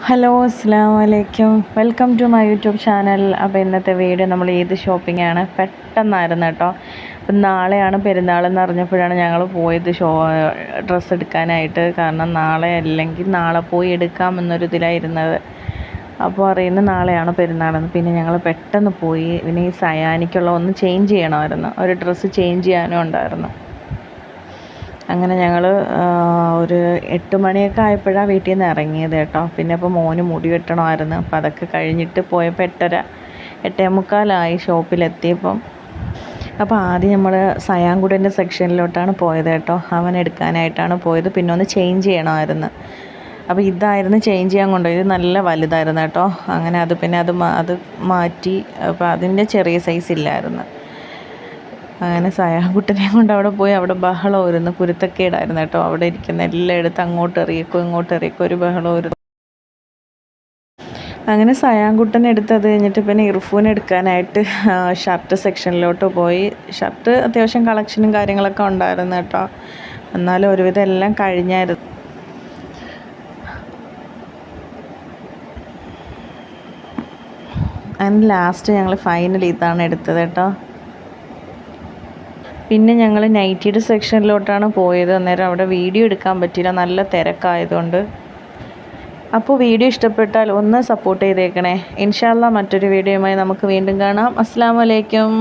Hello അസ്സാം വലൈക്കും, welcome to my YouTube channel. അപ്പോൾ ഇന്നത്തെ വീഡിയോ നമ്മൾ ഏത് ഷോപ്പിംഗാണ്, പെട്ടെന്നായിരുന്നു കേട്ടോ. അപ്പം നാളെയാണ് പെരുന്നാളെന്ന് അറിഞ്ഞപ്പോഴാണ് ഞങ്ങൾ പോയത് ഡ്രസ്സ് എടുക്കാനായിട്ട്. കാരണം നാളെ അല്ലെങ്കിൽ നാളെ പോയി എടുക്കാമെന്നൊരു ഇതിലായിരുന്നത്. അപ്പോൾ അറിയുന്ന നാളെയാണ് പെരുന്നാളെന്ന്. പിന്നെ ഞങ്ങൾ പെട്ടെന്ന് പോയി. പിന്നെ ഈ സയാനിക്കുള്ള ഒന്ന് ചേഞ്ച് ചെയ്യണമായിരുന്നു, ഒരു ഡ്രസ്സ് ചേഞ്ച് ചെയ്യാനും ഉണ്ടായിരുന്നു. അങ്ങനെ ഞങ്ങൾ ഒരു 8 മണിയൊക്കെ ആയപ്പോഴാണ് വീട്ടിൽ നിന്ന് ഇറങ്ങിയത് കേട്ടോ. പിന്നെ ഇപ്പോൾ മോന് മുടി വെട്ടണമായിരുന്നു. അപ്പോൾ അതൊക്കെ കഴിഞ്ഞിട്ട് പോയപ്പോൾ 8:45 ഷോപ്പിലെത്തിയപ്പം. അപ്പോൾ ആദ്യം നമ്മൾ സയാൻകുടൻ്റെ സെക്ഷനിലോട്ടാണ് പോയത് കേട്ടോ. അവൻ എടുക്കാനായിട്ടാണ് പോയത്. പിന്നെ ഒന്ന് ചേഞ്ച് ചെയ്യണമായിരുന്നു. അപ്പോൾ ഇതായിരുന്നു ചേഞ്ച് ചെയ്യാൻ കൊണ്ടുപോയത്. ഇത് നല്ല വലുതായിരുന്നു കേട്ടോ. അങ്ങനെ അത് മാറ്റി. അപ്പോൾ അതിൻ്റെ ചെറിയ സൈസ് ഇല്ലായിരുന്നു. അങ്ങനെ സയാൻകുട്ടനെ കൊണ്ട് അവിടെ പോയി. അവിടെ ബഹളമായിരുന്നു, കുരുത്തക്കേടായിരുന്നു കേട്ടോ. അവിടെ ഇരിക്കുന്ന എല്ലായിടത്തും അങ്ങോട്ട് എറിയക്കോ ഒരു ബഹളമായിരുന്നു. അങ്ങനെ സയാൻകുട്ടനെ എടുത്തത് കഴിഞ്ഞിട്ട് പിന്നെ ഇർഫൂൻ എടുക്കാനായിട്ട് ഷർട്ട് സെക്ഷനിലോട്ട് പോയി. ഷർട്ട് അത്യാവശ്യം കളക്ഷനും കാര്യങ്ങളൊക്കെ ഉണ്ടായിരുന്നു കേട്ടോ. എന്നാലും ഒരുവിധം എല്ലാം കഴിഞ്ഞായിരുന്നു. അങ്ങനെ ലാസ്റ്റ് ഞങ്ങൾ ഫൈനൽ ഇതാണ് എടുത്തത് കേട്ടോ. പിന്നെ ഞങ്ങൾ നൈറ്റിയുടെ സെക്ഷനിലോട്ടാണ് പോയത്. അന്നേരം അവിടെ വീഡിയോ എടുക്കാൻ പറ്റിയില്ല, നല്ല തിരക്കായതുകൊണ്ട്. അപ്പോൾ വീഡിയോ ഇഷ്ടപ്പെട്ടാൽ ഒന്ന് സപ്പോർട്ട് ചെയ്തേക്കണേ. ഇൻഷാ അല്ലാഹ് മറ്റൊരു വീഡിയോയുമായി നമുക്ക് വീണ്ടും കാണാം. അസ്സലാമു അലൈക്കും.